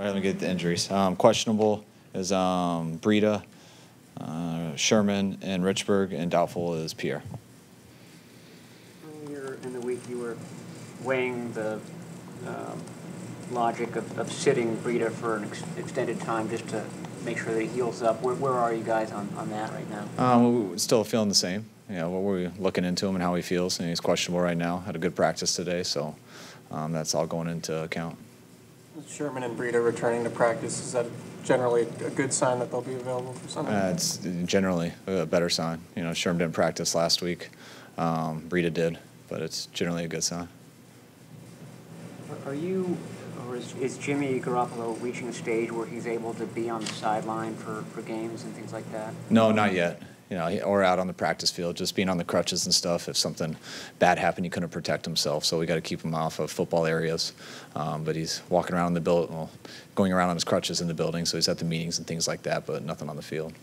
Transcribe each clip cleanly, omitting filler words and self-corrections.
Let me get the injuries. Questionable is Breida, Sherman and Richburg, and doubtful is Pierre. Earlier in the week, you were weighing the logic of sitting Breida for an extended time just to make sure that he heals up. Where are you guys on that right now? We're still feeling the same. We're looking into him and how he feels, and he's questionable right now. Had a good practice today, so that's all going into account. Sherman and Breida returning to practice, is that generally a good sign that they'll be available for Sunday? It's generally a better sign. Sherman didn't practice last week. Breida did, but it's generally a good sign. Are you, or is Jimmy Garoppolo reaching a stage where he's able to be on the sideline for games and things like that? No, not yet. Or out on the practice field, just being on the crutches and stuff. If something bad happened, he couldn't protect himself, so we got to keep him off of football areas. But he's walking around in the building, going around on his crutches in the building, so he's at the meetings and things like that, but nothing on the field.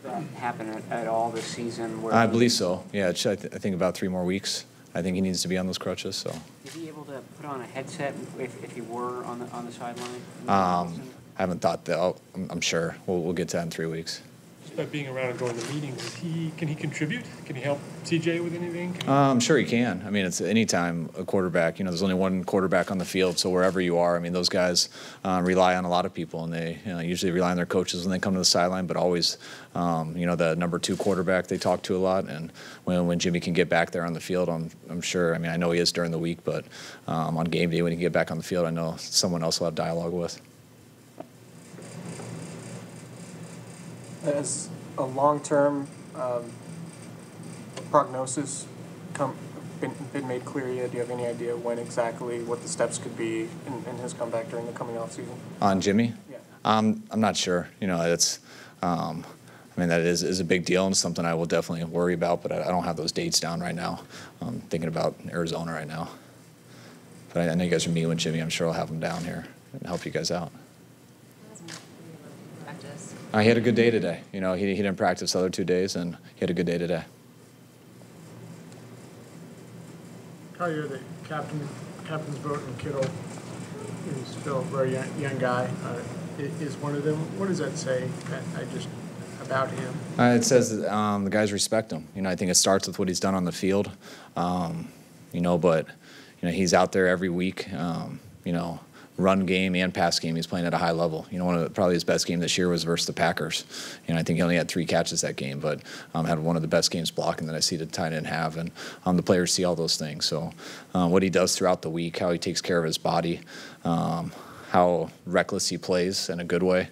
Will that happen at all this season? I believe so. Yeah, I think about 3 more weeks. I think he needs to be on those crutches. So. Is he able to put on a headset if he were on the sideline? I haven't thought that. I'm sure we'll get to that in 3 weeks. By being around and going to meetings, can he contribute? Can he help TJ with anything? I'm sure he can. I mean, it's anytime a quarterback, there's only one quarterback on the field, so wherever you are, I mean, those guys rely on a lot of people, and they usually rely on their coaches when they come to the sideline, but always, the number 2 quarterback they talk to a lot, and when Jimmy can get back there on the field, I'm sure, I know he is during the week, but on game day when he can get back on the field, I know someone else will have dialogue with. As a long-term prognosis been made clear yet? Do you have any idea when exactly what the steps could be in his comeback during the coming off season? On Jimmy? Yeah. I'm not sure. It's that is a big deal and something I will definitely worry about, but I don't have those dates down right now. I'm thinking about Arizona right now. But I know you guys are meeting with Jimmy. I'm sure I'll have him down here and help you guys out. He had a good day today. He didn't practice the other 2 days, and he had a good day today. Kyle, you're the captain's vote, and Kittle is still a very young guy. Is one of them. What does that say? About him? It says that the guys respect him. I think it starts with what he's done on the field. But he's out there every week. Run game and pass game, he's playing at a high level. Probably his best game this year was versus the Packers. I think he only had 3 catches that game, but had one of the best games blocking that I see the tight end have, and the players see all those things. So what he does throughout the week, how he takes care of his body, how reckless he plays in a good way,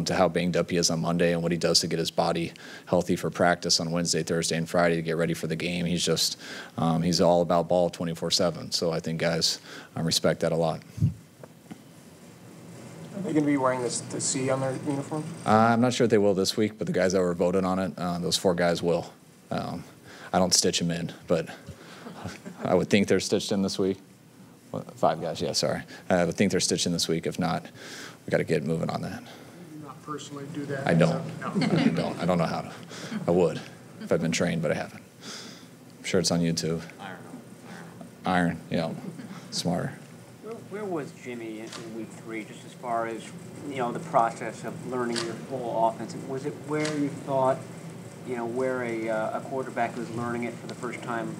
to how banged up he is on Monday, and what he does to get his body healthy for practice on Wednesday, Thursday, and Friday to get ready for the game. He's just he's all about ball 24/7. So I think guys respect that a lot. Are they going to be wearing the C on their uniform? I'm not sure if they will this week, but the guys that were voted on it, those 4 guys will. I don't stitch them in, but I would think they're stitched in this week. 5 guys, yeah, sorry. I would think they're stitched in this week. If not, we got to get moving on that. You do not personally do that? I don't. No. I don't. I don't know how to. I would if I'd been trained, but I haven't. I'm sure it's on YouTube. Iron, smarter. Where was Jimmy in week 3, just as far as, the process of learning your full offense? Was it where you thought, where a quarterback who's learning it for the first time,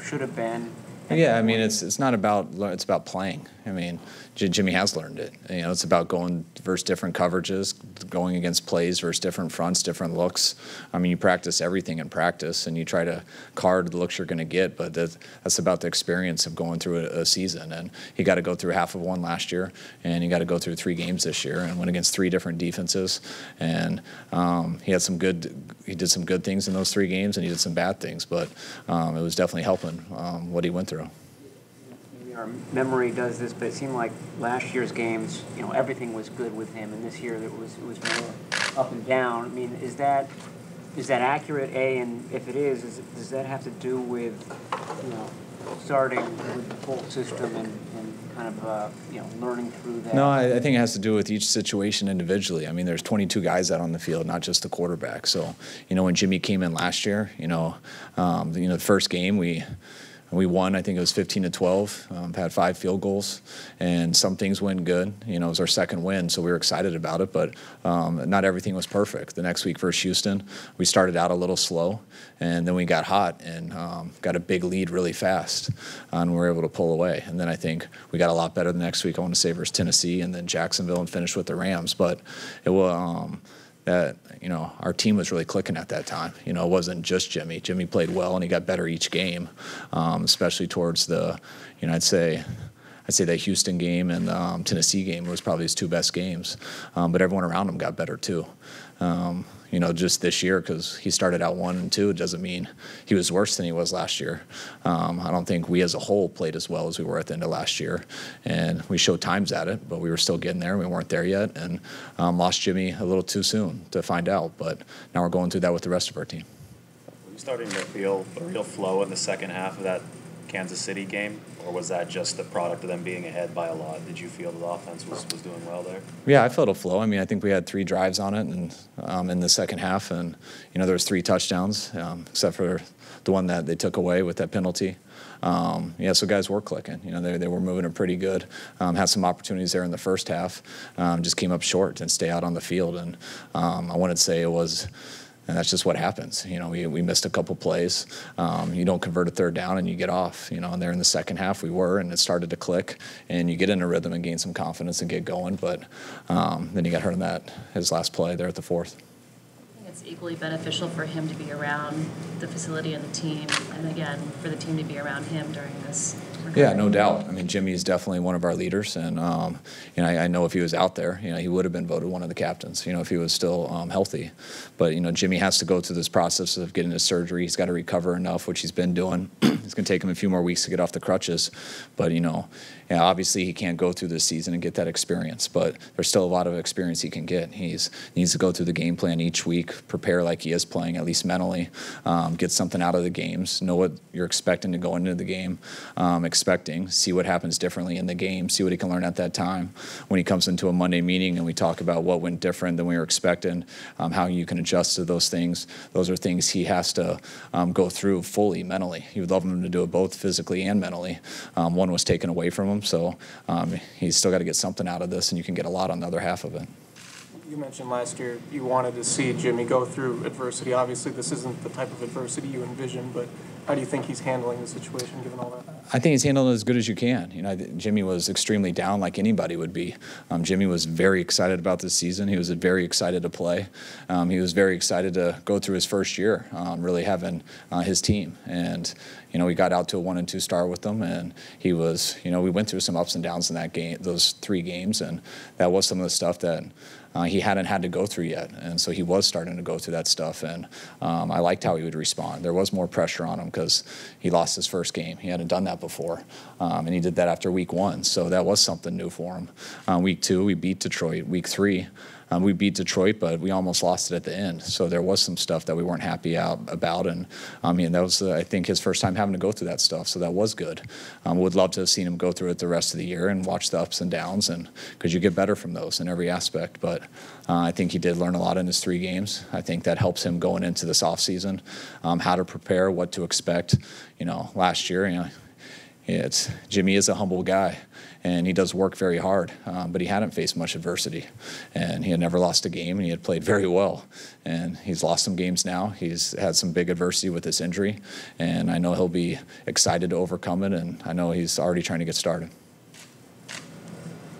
should have been? Yeah, it's not about, it's about playing. Jimmy has learned it. It's about going versus different coverages, going against plays versus different fronts, different looks. You practice everything in practice, and you try to card the looks you're going to get, but that's about the experience of going through a season. And he got to go through half of one last year, and he got to go through 3 games this year, and went against 3 different defenses. And he did some good things in those 3 games, and he did some bad things, but it was definitely helping what he went through. Our memory does this, but it seemed like last year's games, everything was good with him, and this year it was more up and down. Is that accurate? And if it is, does that have to do with starting with the full system and kind of learning through that? No, I think it has to do with each situation individually. There's 22 guys out on the field, not just the quarterback. So when Jimmy came in last year, the first game we we won. I think it was 15-12. Had 5 field goals, and some things went good. You know, it was our second win, so we were excited about it. But not everything was perfect. The next week versus Houston, we started out a little slow, and then we got hot and got a big lead really fast, and we were able to pull away. And then I think we got a lot better the next week. I want to say versus Tennessee, and then Jacksonville, and finished with the Rams. But it was. That, you know, our team was really clicking at that time. You know, it wasn't just Jimmy. Jimmy played well, and he got better each game, especially towards the, you know, I'd say that Houston game and Tennessee game was probably his 2 best games. But everyone around him got better too. You know, just this year, because he started out 1 and 2, it doesn't mean he was worse than he was last year. I don't think we as a whole played as well as we were at the end of last year. And we showed times at it, but we were still getting there. We weren't there yet, and lost Jimmy a little too soon to find out. But now we're going through that with the rest of our team. Were you starting to feel a real flow in the second half of that Kansas City game, or was that just the product of them being ahead by a lot? Did you feel the offense was doing well there? Yeah, I felt a flow. I mean, I think we had 3 drives on it, and in the second half, and you know, there was 3 touchdowns, except for the one that they took away with that penalty. Yeah, so guys were clicking. You know, they were moving it pretty good. Had some opportunities there in the first half, just came up short and stay out on the field. And I wanted to say it was. And that's just what happens. You know, we missed a couple plays. You don't convert a 3rd down and you get off. You know, and there in the second half we were, and it started to click, and you get in a rhythm and gain some confidence and get going. But then he got hurt in his last play there at the 4th. I think it's equally beneficial for him to be around the facility and the team, and again, for the team to be around him during this recovery. Yeah, no doubt. I mean, Jimmy is definitely one of our leaders, and you know, I know if he was out there, you know, he would have been voted one of the captains. You know, if he was still healthy. But you know, Jimmy has to go through this process of getting his surgery. He's got to recover enough, which he's been doing. It's going to take him a few more weeks to get off the crutches. But you know, yeah, obviously he can't go through this season and get that experience. But there's still a lot of experience he can get. He needs to go through the game plan each week, prepare like he is playing, at least mentally, get something out of the games, know what you're expecting to go into the game, see what happens differently in the game, see what he can learn at that time. When he comes into a Monday meeting and we talk about what went different than we were expecting, how you can adjust to those things, those are things he has to go through fully mentally. He would love him to do it both physically and mentally. One was taken away from him, so he's still got to get something out of this, and you can get a lot on the other half of it. You mentioned last year you wanted to see Jimmy go through adversity. Obviously, this isn't the type of adversity you envision, but how do you think he's handling the situation given all that? I think he's handling it as good as you can. You know, Jimmy was extremely down, like anybody would be. Jimmy was very excited about this season. He was very excited to play. He was very excited to go through his first year, really having his team. And you know, we got out to a 1 and 2 start with them, and he was. You know, we went through some ups and downs in that game, those 3 games, and that was some of the stuff that he hadn't had to go through yet, and so he was starting to go through that stuff, and I liked how he would respond. There was more pressure on him because he lost his first game. He hadn't done that before, and he did that after week 1, so that was something new for him. Week 2, we beat Detroit. Week 3, we beat Detroit, but we almost lost it at the end. So there was some stuff that we weren't happy about, and I mean, that was, I think, his first time having to go through that stuff, so that was good. Would love to have seen him go through it the rest of the year and watch the ups and downs, and because you get better from those in every aspect. But I think he did learn a lot in his 3 games. I think that helps him going into this offseason, how to prepare, what to expect. You know, last year, you know, Jimmy is a humble guy, and he does work very hard, but he hadn't faced much adversity, and he had never lost a game, and he had played very well, and he's lost some games now. He's had some big adversity with this injury, and I know he'll be excited to overcome it, and I know he's already trying to get started.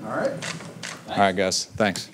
All right. All right, guys. Thanks.